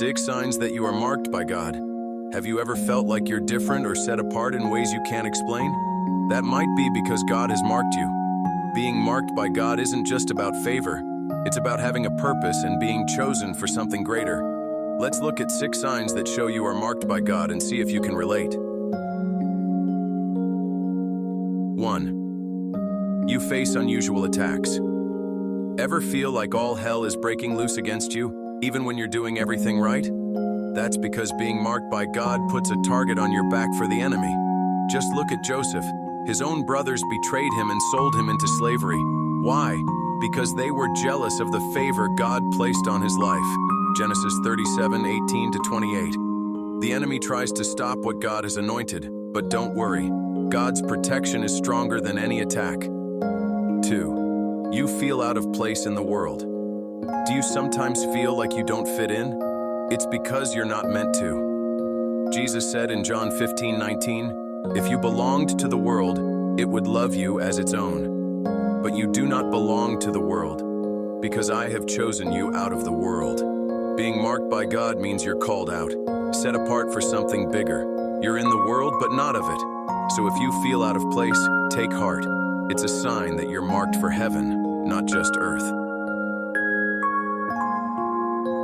6 signs that you are marked by God. Have you ever felt like you're different or set apart in ways you can't explain? That might be because God has marked you. Being marked by God isn't just about favor. It's about having a purpose and being chosen for something greater. Let's look at 6 signs that show you are marked by God and see if you can relate. 1. You face unusual attacks. Ever feel like all hell is breaking loose against you, even when you're doing everything right? That's because being marked by God puts a target on your back for the enemy. Just look at Joseph. His own brothers betrayed him and sold him into slavery. Why? Because they were jealous of the favor God placed on his life. Genesis 37:18-28. The enemy tries to stop what God has anointed, but don't worry. God's protection is stronger than any attack. 2. You feel out of place in the world. Do you sometimes feel like you don't fit in? It's because you're not meant to. Jesus said in John 15:19, "If you belonged to the world, it would love you as its own. But you do not belong to the world, because I have chosen you out of the world." Being marked by God means you're called out, set apart for something bigger. You're in the world, but not of it. So if you feel out of place, take heart. It's a sign that you're marked for heaven, not just earth.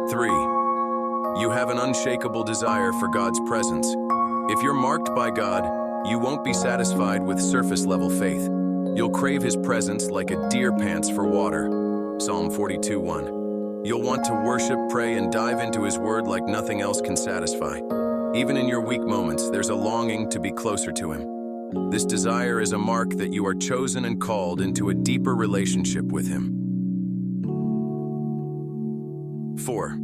3. You have an unshakable desire for God's presence. If you're marked by God, you won't be satisfied with surface-level faith. You'll crave His presence like a deer pants for water. Psalm 42:1. You'll want to worship, pray, and dive into His Word like nothing else can satisfy. Even in your weak moments, there's a longing to be closer to Him. This desire is a mark that you are chosen and called into a deeper relationship with Him. 4.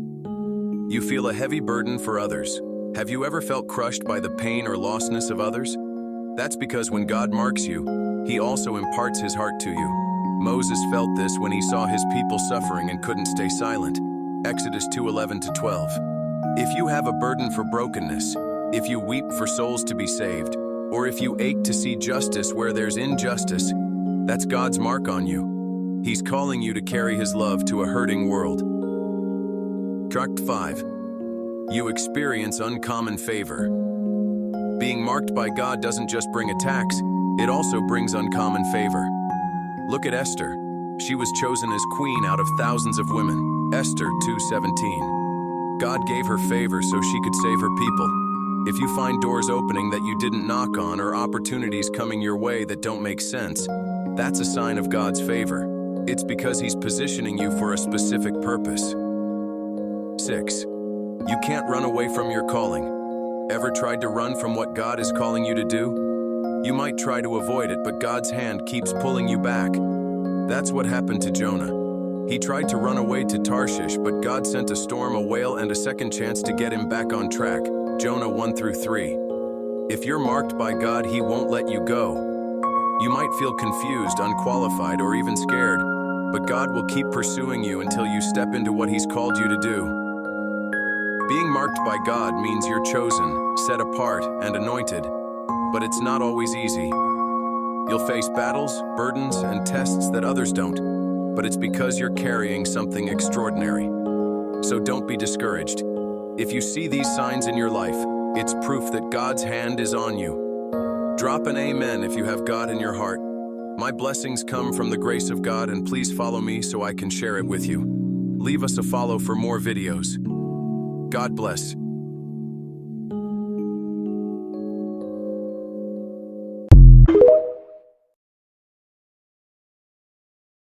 You feel a heavy burden for others. Have you ever felt crushed by the pain or lostness of others? That's because when God marks you, He also imparts His heart to you. Moses felt this when he saw his people suffering and couldn't stay silent. Exodus 2:11-12. If you have a burden for brokenness, if you weep for souls to be saved, or if you ache to see justice where there's injustice, that's God's mark on you. He's calling you to carry His love to a hurting world. Tract 5. You experience uncommon favor. Being marked by God doesn't just bring attacks, it also brings uncommon favor. Look at Esther. She was chosen as queen out of thousands of women. Esther 2:17. God gave her favor so she could save her people. If you find doors opening that you didn't knock on or opportunities coming your way that don't make sense, that's a sign of God's favor. It's because He's positioning you for a specific purpose. 6. You can't run away from your calling. Ever tried to run from what God is calling you to do? You might try to avoid it, but God's hand keeps pulling you back. That's what happened to Jonah. He tried to run away to Tarshish, but God sent a storm, a whale, and a second chance to get him back on track. Jonah 1-3. If you're marked by God, He won't let you go. You might feel confused, unqualified, or even scared, but God will keep pursuing you until you step into what He's called you to do. Being marked by God means you're chosen, set apart, and anointed. But it's not always easy. You'll face battles, burdens, and tests that others don't, but it's because you're carrying something extraordinary. So don't be discouraged. If you see these signs in your life, it's proof that God's hand is on you. Drop an amen if you have God in your heart. My blessings come from the grace of God, and please follow me so I can share it with you. Leave us a follow for more videos. God bless.